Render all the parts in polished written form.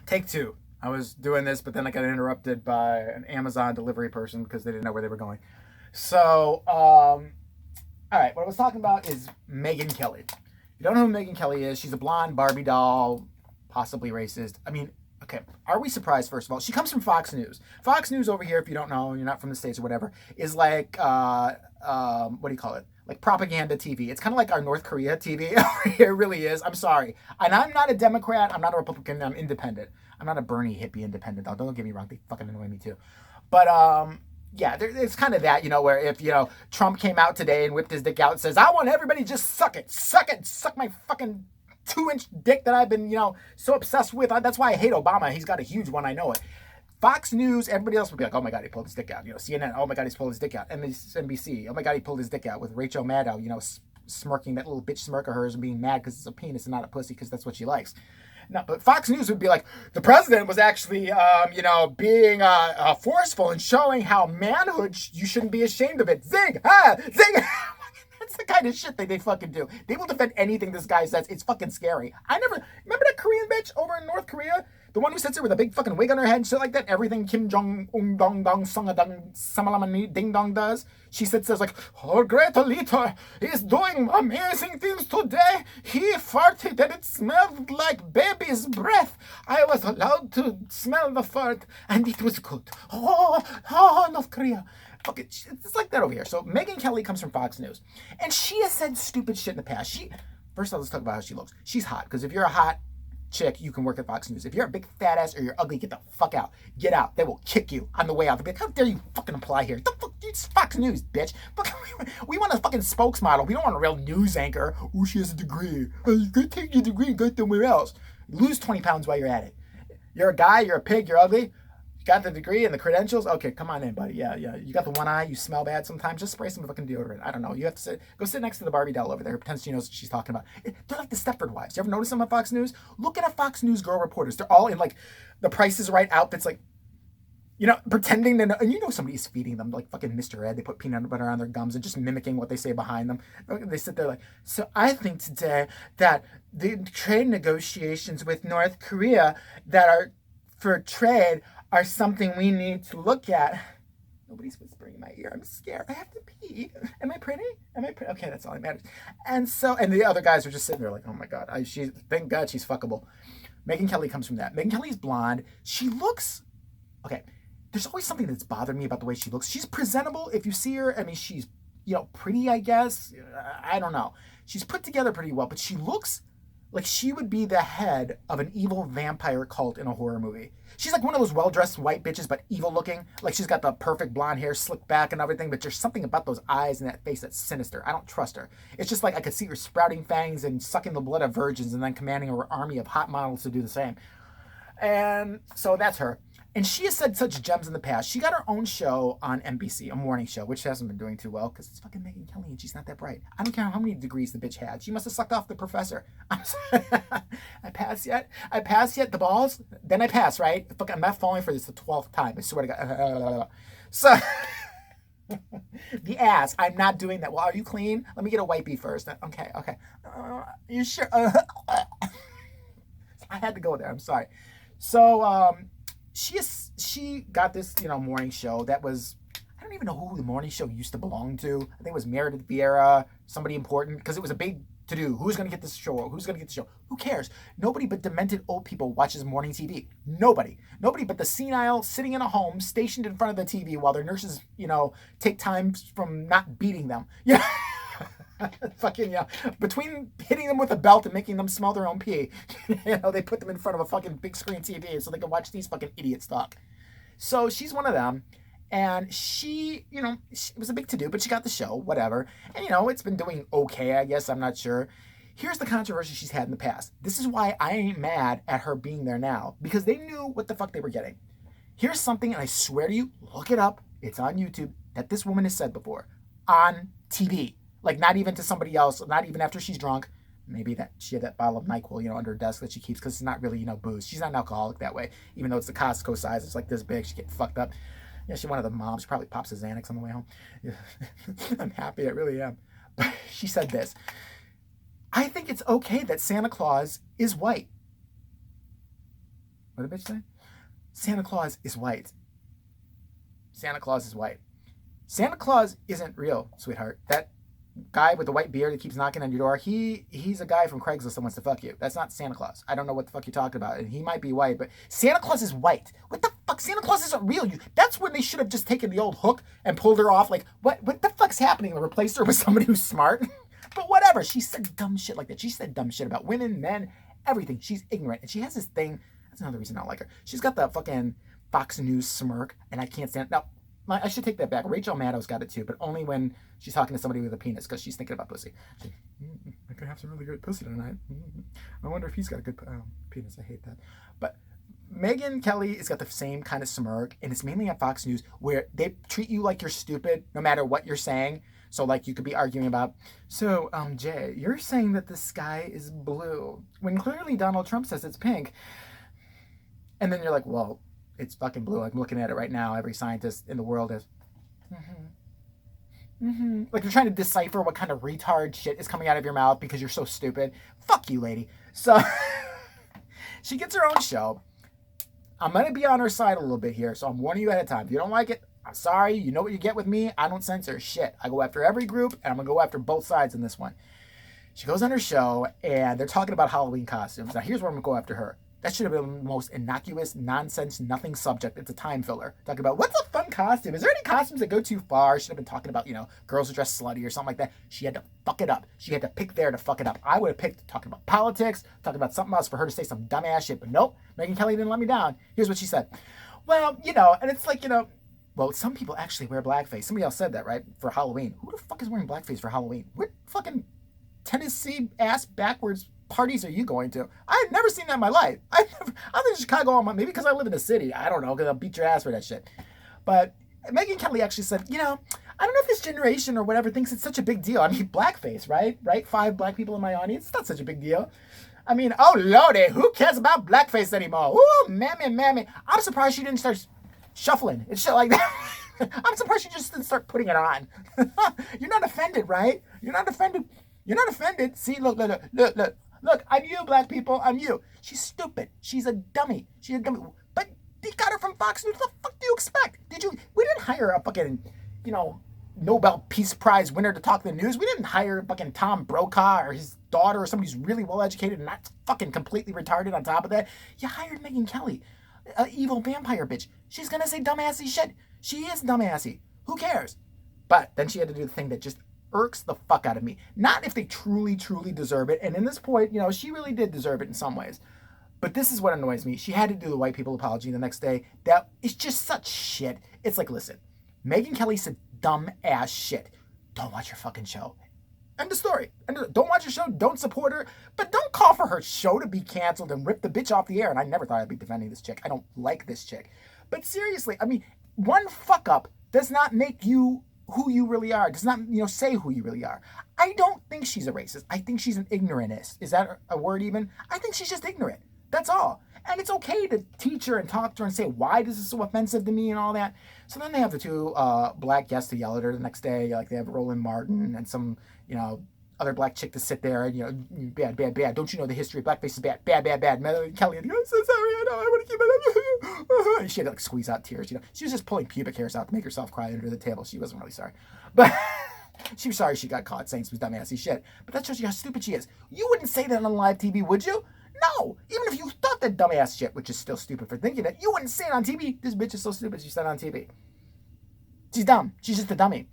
Take two. I was doing this, but then I got interrupted by an Amazon delivery person because they didn't know where they were going. So, all right, what I was talking about is Megyn Kelly. If you don't know who Megyn Kelly is, she's a blonde Barbie doll, possibly racist. I mean, okay, are we surprised, first of all? She comes from Fox News. Fox News over here, if you don't know, you're not from the States or whatever, is like, what do you call it? Like propaganda TV. It's kind of like our North Korea TV over here. It really is. I'm sorry. And I'm not a Democrat. I'm not a Republican. I'm independent. I'm not a Bernie hippie independent, though. Don't get me wrong. They fucking annoy me, too. But, yeah, it's kind of that, where if, Trump came out today and whipped his dick out and says, I want everybody to just suck it, suck my fucking 2-inch dick that I've been, so obsessed with. That's why I hate Obama. He's got a huge one. I know it. Fox News, everybody else would be like, oh my God, he pulled his dick out. CNN, oh my God, he's pulled his dick out. MSNBC, oh my God, he pulled his dick out with Rachel Maddow, smirking that little bitch smirk of hers and being mad because it's a penis and not a pussy because that's what she likes. No, but Fox News would be like, the president was actually, being forceful and showing how manhood, you shouldn't be ashamed of it. Zing! Ah! Zing! That's the kind of shit that they fucking do. They will defend anything this guy says. It's fucking scary. Remember that Korean bitch over in North Korea? The one who sits there with a big fucking wig on her head and shit like that? Everything Kim Jong-un dong dong sung a dong samalamani ding dong does. She sits there like, our great leader is doing amazing things today. He farted and it smelled like baby's breath. I was allowed to smell the fart and it was good. Oh, North Korea. Okay, it's like that over here. So Megyn Kelly comes from Fox News, and she has said stupid shit in the past. First of all, let's talk about how she looks. She's hot, because if you're a hot chick, you can work at Fox News. If you're a big fat ass or you're ugly, get the fuck out. Get out. They will kick you on the way out. They'll be like, how dare you fucking apply here? The fuck, it's Fox News, bitch. We want a fucking spokesmodel. We don't want a real news anchor. Oh, she has a degree. You could take your degree and go somewhere else. Lose 20 pounds while you're at it. You're a guy, you're a pig, you're ugly. Got the degree and the credentials? Okay, come on in, buddy. Yeah. You got the one eye, you smell bad sometimes. Just spray some fucking deodorant. I don't know. You have to go sit next to the Barbie doll over there who pretends she knows what she's talking about. They're like the Stepford wives. You ever notice them on Fox News? Look at a Fox News girl reporters. They're all in like the Price is Right outfits, like, pretending to know. And somebody's feeding them like fucking Mr. Ed. They put peanut butter on their gums and just mimicking what they say behind them. They sit there like, so I think today that the trade negotiations with North Korea that are for trade are something we need to look at. Nobody's whispering in my ear. I'm scared. I have to pee. Am I pretty? Okay, that's all that matters. And the other guys are just sitting there like, oh my God, thank God she's fuckable. Megyn Kelly comes from that. Megyn Kelly's blonde. She looks, okay, there's always something that's bothered me about the way she looks. She's presentable. If you see her, I mean, she's, pretty, I guess. I don't know. She's put together pretty well, but she looks like she would be the head of an evil vampire cult in a horror movie. She's like one of those well-dressed white bitches, but evil looking. Like she's got the perfect blonde hair, slicked back and everything, but there's something about those eyes and that face that's sinister. I don't trust her. It's just like I could see her sprouting fangs and sucking the blood of virgins and then commanding her army of hot models to do the same. And so that's her. And she has said such gems in the past. She got her own show on NBC, a morning show, which hasn't been doing too well because it's fucking Megyn Kelly and she's not that bright. I don't care how many degrees the bitch had. She must have sucked off the professor. I'm sorry. I pass yet? The balls? Then I pass, right? Fuck, I'm not falling for this the 12th time. I swear to God. So, the ass. I'm not doing that. Well, are you clean? Let me get a wipey first. Okay. You sure? I had to go there. I'm sorry. So, she got this, morning show that was, I don't even know who the morning show used to belong to. I think it was Meredith Vieira, somebody important, because it was a big to-do. Who's going to get this show? Who's going to get the show? Who cares? Nobody but demented old people watches morning TV. Nobody but the senile sitting in a home stationed in front of the TV while their nurses, take time from not beating them. Yeah. Fucking, yeah. Between hitting them with a belt and making them smell their own pee, they put them in front of a fucking big screen TV so they can watch these fucking idiots talk. So she's one of them. And she, it was a big to-do, but she got the show, whatever. And, it's been doing okay, I guess. I'm not sure. Here's the controversy she's had in the past. This is why I ain't mad at her being there now. Because they knew what the fuck they were getting. Here's something, and I swear to you, look it up. It's on YouTube, that this woman has said before. On TV. Like, not even to somebody else, not even after she's drunk. Maybe that she had that bottle of NyQuil, under her desk that she keeps because it's not really, booze. She's not an alcoholic that way. Even though it's the Costco size, it's like this big. She get fucked up. Yeah, she's one of the moms. She probably pops a Xanax on the way home. I'm happy, I really am. But she said this. I think it's okay that Santa Claus is white. What did the bitch say? Santa Claus is white. Santa Claus is white. Santa Claus isn't real, sweetheart. That guy with the white beard that keeps knocking on your door, he's a guy from Craigslist that wants to fuck you. That's not Santa Claus. I don't know what the fuck you're talking about. And he might be white, but Santa Claus is white. What the fuck? Santa Claus isn't real. That's when they should have just taken the old hook and pulled her off. Like, what the fuck's happening? And replaced her with somebody who's smart. But whatever. She said dumb shit like that. She said dumb shit about women, men, everything. She's ignorant. And she has this thing. That's another reason I don't like her. She's got the fucking Fox News smirk, and I can't stand it. Now, I should take that back. Rachel Maddow's got it too, but only when she's talking to somebody with a penis because she's thinking about pussy. I could have some really good pussy tonight. I wonder if he's got a good penis. I hate that. But Megyn Kelly has got the same kind of smirk, and it's mainly on Fox News where they treat you like you're stupid no matter what you're saying. So, like, you could be arguing about, so, Jay, you're saying that the sky is blue when clearly Donald Trump says it's pink. And then you're like, well, it's fucking blue. I'm looking at it right now. Every scientist in the world is. Like, you're trying to decipher what kind of retard shit is coming out of your mouth because you're so stupid. Fuck you, lady. So, she gets her own show. I'm going to be on her side a little bit here, so I'm warning you ahead of time. If you don't like it, I'm sorry. You know what you get with me. I don't censor shit. I go after every group, and I'm going to go after both sides in this one. She goes on her show, and they're talking about Halloween costumes. Now, here's where I'm going to go after her. That should have been the most innocuous, nonsense, nothing subject. It's a time filler. Talking about, what's a fun costume? Is there any costumes that go too far? Should have been talking about, girls who dress slutty or something like that. She had to fuck it up. She had to pick there to fuck it up. I would have picked talking about politics, talking about something else for her to say some dumbass shit. But nope, Megyn Kelly didn't let me down. Here's what she said. Well, and it's like, well, some people actually wear blackface. Somebody else said that, right? For Halloween. Who the fuck is wearing blackface for Halloween? What fucking Tennessee ass backwards parties are you going to? I've never seen that in my life. I'm in Chicago all month. Maybe because I live in the city. I don't know, because I'll beat your ass for that shit. But Megyn Kelly actually said, I don't know if this generation or whatever thinks it's such a big deal. I mean, blackface, right? 5 black people in my audience. It's not such a big deal. I mean, oh lordy, who cares about blackface anymore? Ooh, mammy. I'm surprised she didn't start shuffling and shit like that. I'm surprised she just didn't start putting it on. You're not offended, right? You're not offended. See, look. Look, I'm you, black people. I'm you. She's stupid. She's a dummy. But they got her from Fox News. What the fuck do you expect? We didn't hire a fucking, Nobel Peace Prize winner to talk the news. We didn't hire fucking Tom Brokaw or his daughter or somebody who's really well educated and not fucking completely retarded on top of that. You hired Megyn Kelly, an evil vampire bitch. She's gonna say dumbassy shit. She is dumbassy. Who cares? But then she had to do the thing that just irks the fuck out of me. Not if they truly, truly deserve it. And in this point, she really did deserve it in some ways. But this is what annoys me. She had to do the white people apology the next day. That is just such shit. It's like, listen, Megyn Kelly said dumb ass shit. Don't watch her fucking show. End of story. Don't watch her show. Don't support her. But don't call for her show to be canceled and rip the bitch off the air. And I never thought I'd be defending this chick. I don't like this chick. But seriously, I mean, one fuck up does not make you who you really are. Does not, say who you really are. I don't think she's a racist. I think she's an ignorantist. Is that a word even? I think she's just ignorant. That's all. And it's okay to teach her and talk to her and say, why this is so offensive to me and all that. So then they have the 2 black guests to yell at her the next day. Like they have Roland Martin and some, other black chick to sit there and, bad. Don't you know the history of blackface is bad. Megyn Kelly, I'm so sorry. I know. I want to keep it. And she had to squeeze out tears. She was just pulling pubic hairs out to make herself cry under the table. She wasn't really sorry. But she was sorry she got caught saying some dumbassy shit. But that shows you how stupid she is. You wouldn't say that on live TV, would you? No. Even if you thought that dumbass shit, which is still stupid for thinking it, you wouldn't say it on TV. This bitch is so stupid she said it on TV. She's dumb. She's just a dummy.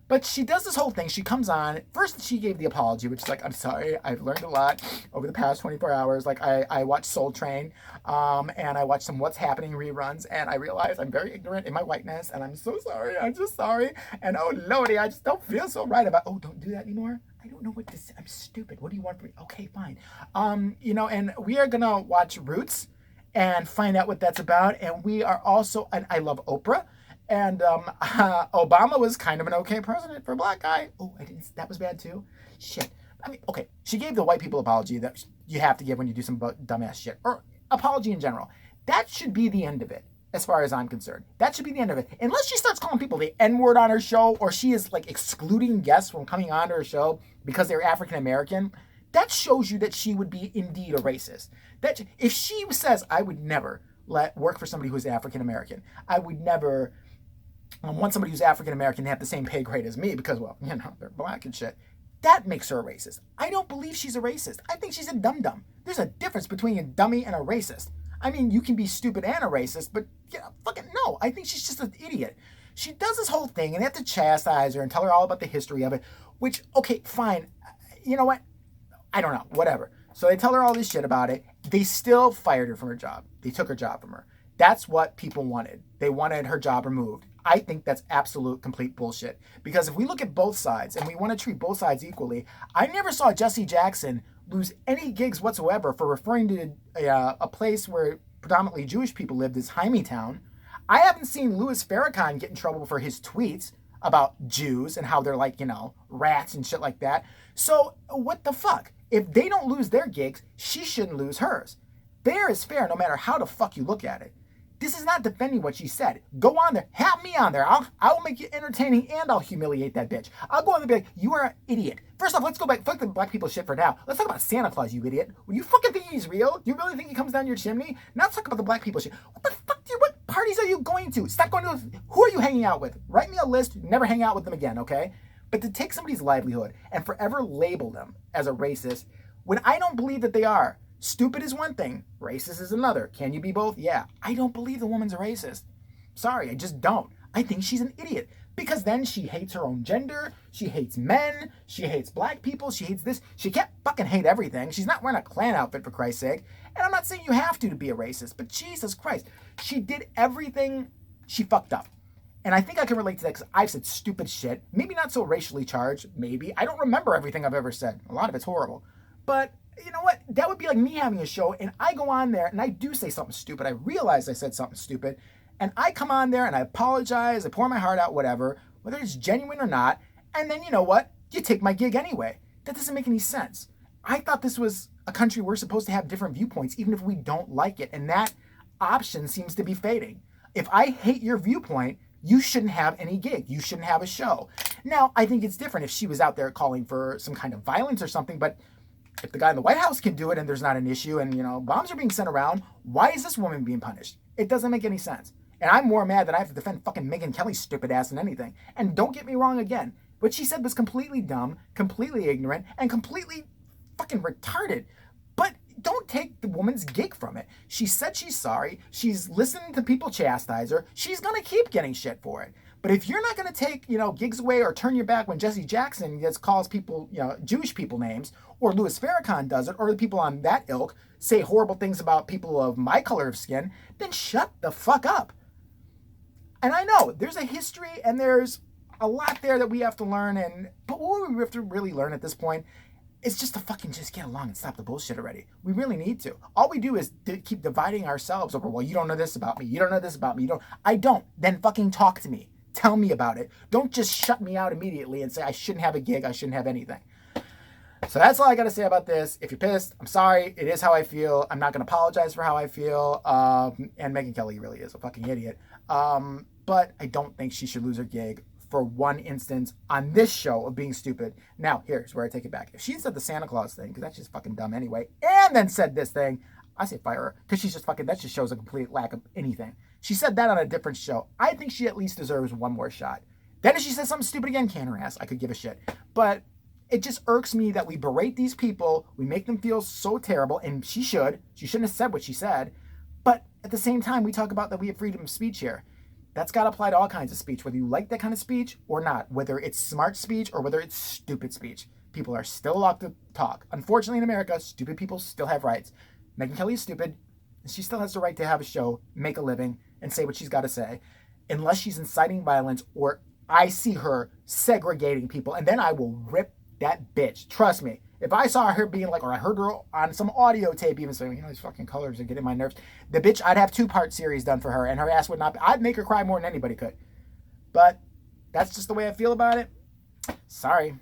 But she does this whole thing. She comes on. First, she gave the apology, which is like, I'm sorry. I've learned a lot over the past 24 hours. Like, I watched Soul Train, and I watched some What's Happening reruns, and I realized I'm very ignorant in my whiteness, and I'm so sorry. I'm just sorry. And oh, lordy, I just don't feel so right about, don't do that anymore. I don't know what to say. I'm stupid. What do you want from me? Okay, fine. And we are going to watch Roots and find out what that's about. And we are also, and I love Oprah. And Obama was kind of an okay president for a black guy. Oh, that was bad too? Shit. I mean, okay, she gave the white people apology that you have to give when you do some dumbass shit. Or apology in general. That should be the end of it, as far as I'm concerned. That should be the end of it. Unless she starts calling people the N-word on her show, or she is like excluding guests from coming on to her show because they're African American. that shows you that she would be indeed a racist. That if she says, I would never work for somebody who's African American, I would never want somebody who's African American to have the same pay grade as me because, well, they're black and shit. That makes her a racist. I don't believe she's a racist. I think she's a dum-dum. There's a difference between a dummy and a racist. I mean, you can be stupid and a racist, but fucking no. I think she's just an idiot. She does this whole thing, and they have to chastise her and tell her all about the history of it, which, okay, fine. You know what? I don't know. Whatever. So they tell her all this shit about it. They still fired her from her job. They took her job from her. That's what people wanted. They wanted her job removed. I think that's absolute complete bullshit. Because if we look at both sides and we want to treat both sides equally, I never saw Jesse Jackson lose any gigs whatsoever for referring to a place where predominantly Jewish people lived as Hymietown. I haven't seen Louis Farrakhan get in trouble for his tweets about Jews and how they're like, rats and shit like that. So what the fuck? If they don't lose their gigs, she shouldn't lose hers. Fair is fair no matter how the fuck you look at it. This is not defending what she said. Go on there. Have me on there. I will make you entertaining and I'll humiliate that bitch. I'll go on there and be like, you are an idiot. First off, let's go back. Fuck the black people shit for now. Let's talk about Santa Claus, you idiot. Well, you fucking think he's real? You really think he comes down your chimney? Now let's talk about the black people shit. What the fuck, dude? What parties are you going to? Stop going to. Who are you hanging out with? Write me a list. Never hang out with them again, okay? But to take somebody's livelihood and forever label them as a racist when I don't believe that they are. Stupid is one thing, racist is another. Can you be both? Yeah. I don't believe the woman's a racist. Sorry, I just don't. I think she's an idiot. Because then she hates her own gender, she hates men, she hates black people, she hates this. She can't fucking hate everything. She's not wearing a Klan outfit, for Christ's sake. And I'm not saying you have to be a racist, but Jesus Christ. She did everything. She fucked up. And I think I can relate to that because I've said stupid shit. Maybe not so racially charged, maybe. I don't remember everything I've ever said. A lot of it's horrible. But you know what? That would be like me having a show and I go on there and I do say something stupid. I realize I said something stupid and I come on there and I apologize. I pour my heart out, whatever, whether it's genuine or not. And then you know what? You take my gig anyway. That doesn't make any sense. I thought this was a country we're supposed to have different viewpoints, even if we don't like it. And that option seems to be fading. If I hate your viewpoint, you shouldn't have any gig. You shouldn't have a show. Now, I think it's different if she was out there calling for some kind of violence or something, but if the guy in the White House can do it and there's not an issue and, bombs are being sent around, why is this woman being punished? It doesn't make any sense. And I'm more mad that I have to defend fucking Megyn Kelly's stupid ass than anything. And don't get me wrong again. What she said was completely dumb, completely ignorant, and completely fucking retarded. But don't take the woman's gig from it. She said she's sorry. She's listening to people chastise her. She's going to keep getting shit for it. But if you're not going to take, gigs away or turn your back when Jesse Jackson calls people, Jewish people names, or Louis Farrakhan does it, or the people on that ilk say horrible things about people of my color of skin, then shut the fuck up. And I know there's a history and there's a lot there that we have to learn. But what we have to really learn at this point is just to fucking just get along and stop the bullshit already. We really need to. All we do is keep dividing ourselves over, well, you don't know this about me. You don't know this about me. I don't. Then fucking talk to me. Tell me about it. Don't just shut me out immediately and say I shouldn't have a gig. I shouldn't have anything. So that's all I got to say about this. If you're pissed, I'm sorry. It is how I feel. I'm not going to apologize for how I feel. And Megyn Kelly really is a fucking idiot. But I don't think she should lose her gig for one instance on this show of being stupid. Now, here's where I take it back. If she said the Santa Claus thing, because that's just fucking dumb anyway, and then said this thing, I say fire her, because she's just fucking, that just shows a complete lack of anything. She said that on a different show. I think she at least deserves one more shot. Then if she says something stupid again, can her ass. I could give a shit. But it just irks me that we berate these people, we make them feel so terrible, and she shouldn't have said what she said, but at the same time, we talk about that we have freedom of speech here. That's got to apply to all kinds of speech, whether you like that kind of speech or not, whether it's smart speech or whether it's stupid speech. People are still allowed to talk. Unfortunately, in America, stupid people still have rights. Megyn Kelly is stupid, and she still has the right to have a show, make a living, and say what she's got to say, unless she's inciting violence or I see her segregating people, and then I will rip that bitch. Trust me. If I saw her being like, or I heard her on some audio tape even saying, these fucking colors are getting my nerves, the bitch, I'd have 2-part series done for her, and her ass would not, I'd make her cry more than anybody could. But that's just the way I feel about it. Sorry.